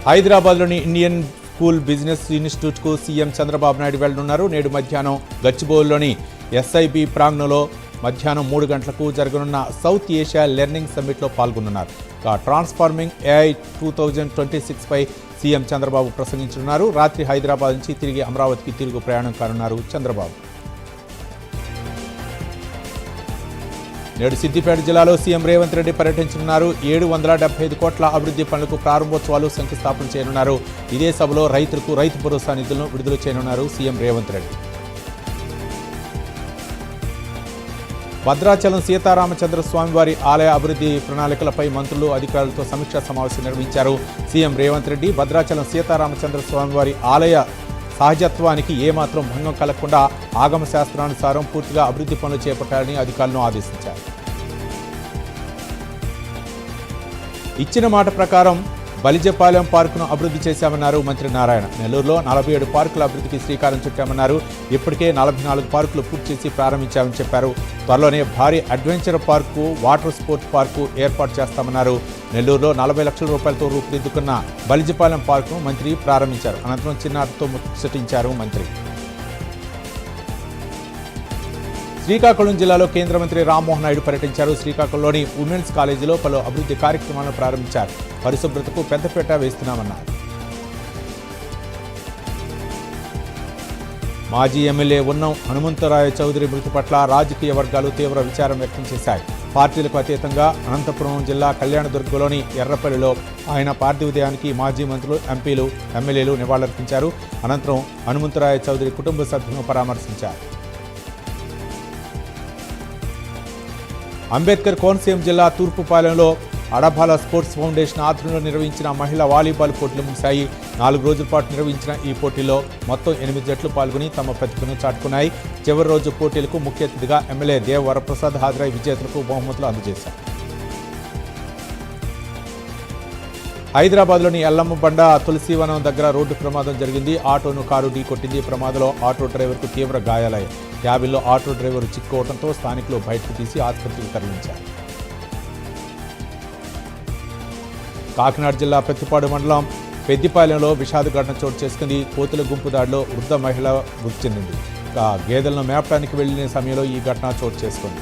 హైదరాబాద్లోని Indian school business ఇన్స్టిట్యూట్కు CM Chandrababu Naidu వెళ్లనున్నారు. నేడు మధ్యాహ్నం గచ్చిబౌలిలోని ఎస్ఐబి ప్రాంగణంలో మధ్యాహ్నం 3 గంటలకు జరగనున్న సౌత్ ఏషియా లెర్నింగ్ సమ్మిట్లో పాల్గొనున్నారు. ట్రాన్స్ఫార్మింగ్ ఏఐ 2026 పై సీఎం చంద్రబాబు ప్రసంగించనున్నారు. రాత్రి హైదరాబాద్ నుంచి తిరిగి అమరావతికి తిరుగు ప్రయాణం కానున్నారు చంద్రబాబు. నేడు సిద్దిపేట జిల్లాలో సీఎం రేవంత్ రెడ్డి పర్యటించనున్నారు. 775 కోట్ల అభివృద్ధి పనులకు ప్రారంభోత్సవాలు శంకుస్థాపన చేయనున్నారు. ఇదే సభలో రైతులకు రైతు భరోసా నిధులను విడుదల చేయనున్నారు సీఎం రేవంత్ రెడ్డి. భద్రాచలం సీతారామచంద్ర స్వామివారి ఆలయ అభివృద్ధి ప్రణాళికలపై మంత్రులు అధికారులతో సమీక్షా సమావేశం నిర్వహించారు సీఎం రేవంత్ రెడ్డి. భద్రాచలం సీతారామచంద్ర స్వామివారి ఆలయ సహజత్వానికి ఏమాత్రం భంగం కలగకుండా ఆగమ శాస్త్రానుసారం పూర్తిగా అభివృద్ధి పనులు చేపట్టాలని అధికారులను ఆదేశించారు. ఇచ్చిన మాట ప్రకారం బలిజపాలెం పార్కును అభివృద్ధి చేశామన్నారు మంత్రి నారాయణ. నెల్లూరులో 47 పార్కుల అభివృద్ధికి శ్రీకారం చుట్టామన్నారు. ఇప్పటికే 44 పార్కులు పూర్తి చేసి ప్రారంభించామని చెప్పారు. త్వరలోనే భారీ adventure park, water sports park ఏర్పాటు చేస్తామన్నారు. నెల్లూరులో 40 లక్షల రూపాయలతో రూపుదిద్దుకున్న బలిజపాలెం పార్కును మంత్రి ప్రారంభించారు. అనంతరం చిన్నారితో ముచ్చటించారు మంత్రి. శ్రీకాకుళం జిల్లాలో కేంద్ర మంత్రి రామ్మోహన్ నాయుడు పర్యటించారు. శ్రీకాకుళంలోని ఉమెన్స్ కాలేజీలో పలు అభివృద్ధి కార్యక్రమాలను ప్రారంభించారు. పరిశుభ్రతకు పెద్దపీట వేస్తున్నామన్నారు. మాజీ ఎమ్మెల్యే ఉన్నం హనుమంతరాయ చౌదరి మృతి పట్ల రాజకీయ వర్గాలు తీవ్ర విచారం వ్యక్తం చేశాయి. పార్టీలకు అతీతంగా అనంతపురం జిల్లా కళ్యాణదుర్గంలోని ఎర్రపల్లిలో ఆయన పార్థివదేహానికి మాజీ మంత్రులు, ఎంపీలు, ఎమ్మెల్యేలు నివాళులర్పించారు. అనంతరం హనుమంతరాయ చౌదరి కుటుంబ సభ్యులను పరామర్శించారు. అంబేద్కర్ కోనసీమ జిల్లా తూర్పుపాలెంలో అడబాల స్పోర్ట్స్ ఫౌండేషన్ ఆధ్వర్యంలో నిర్వహించిన మహిళా వాలీబాల్ పోటీలు ముగిశాయి. 4 రోజుల పాటు నిర్వహించిన ఈ పోటీలో మొత్తం 8 జట్లు పాల్గొని తమ ప్రతిభను చాటుకున్నాయి. చివరి రోజు పోటీలకు ముఖ్య అతిథిగా ఎమ్మెల్యే దేవ వరప్రసాద్ హాజరై విజేతలకు బహుమతులు అందజేశారు. హైదరాబాద్లోని ఎల్లమ్మ బండ తులసివనం దగ్గర రోడ్డు ప్రమాదం జరిగింది. ఆటోను కారు ఢీకొట్టింది. ప్రమాదంలో ఆటో డ్రైవర్కు తీవ్ర గాయాలయ్యాయి. క్యాబిన్లో ఆటో డ్రైవర్ చిక్కుకోవడంతో స్థానికులు బయటకు తీసి ఆసుపత్రికి తరలించారు. కాకినాడ జిల్లా ప్రతిపాడు మండలం పెద్దిపాలెంలో విషాద ఘటన చోటు చేసుకుంది. కోతుల గుంపు దాడిలో వృద్ధ మహిళ మృతి చెందింది. గేదెలను మేపడానికి వెళ్లిన సమయంలో ఈ ఘటన చోటు చేసుకుంది.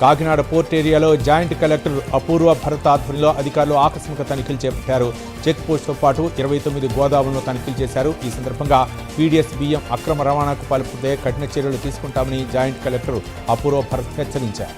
కాకినాడ పోర్ట్ ఏరియాలో జాయింట్ కలెక్టర్ అపూర్వ భరత్ ఆధ్వర్యంలో అధికారులు ఆకస్మిక తనిఖీలు చేపట్టారు. చెక్ పోస్టుతో పాటు 29 గోదాములను తనిఖీలు చేశారు. ఈ సందర్భంగా పీడీఎస్ బియ్యం అక్రమ రవాణాకు పాల్పడితే కఠిన చర్యలు తీసుకుంటామని జాయింట్ కలెక్టర్ అపూర్వ భరత్ హెచ్చరించారు.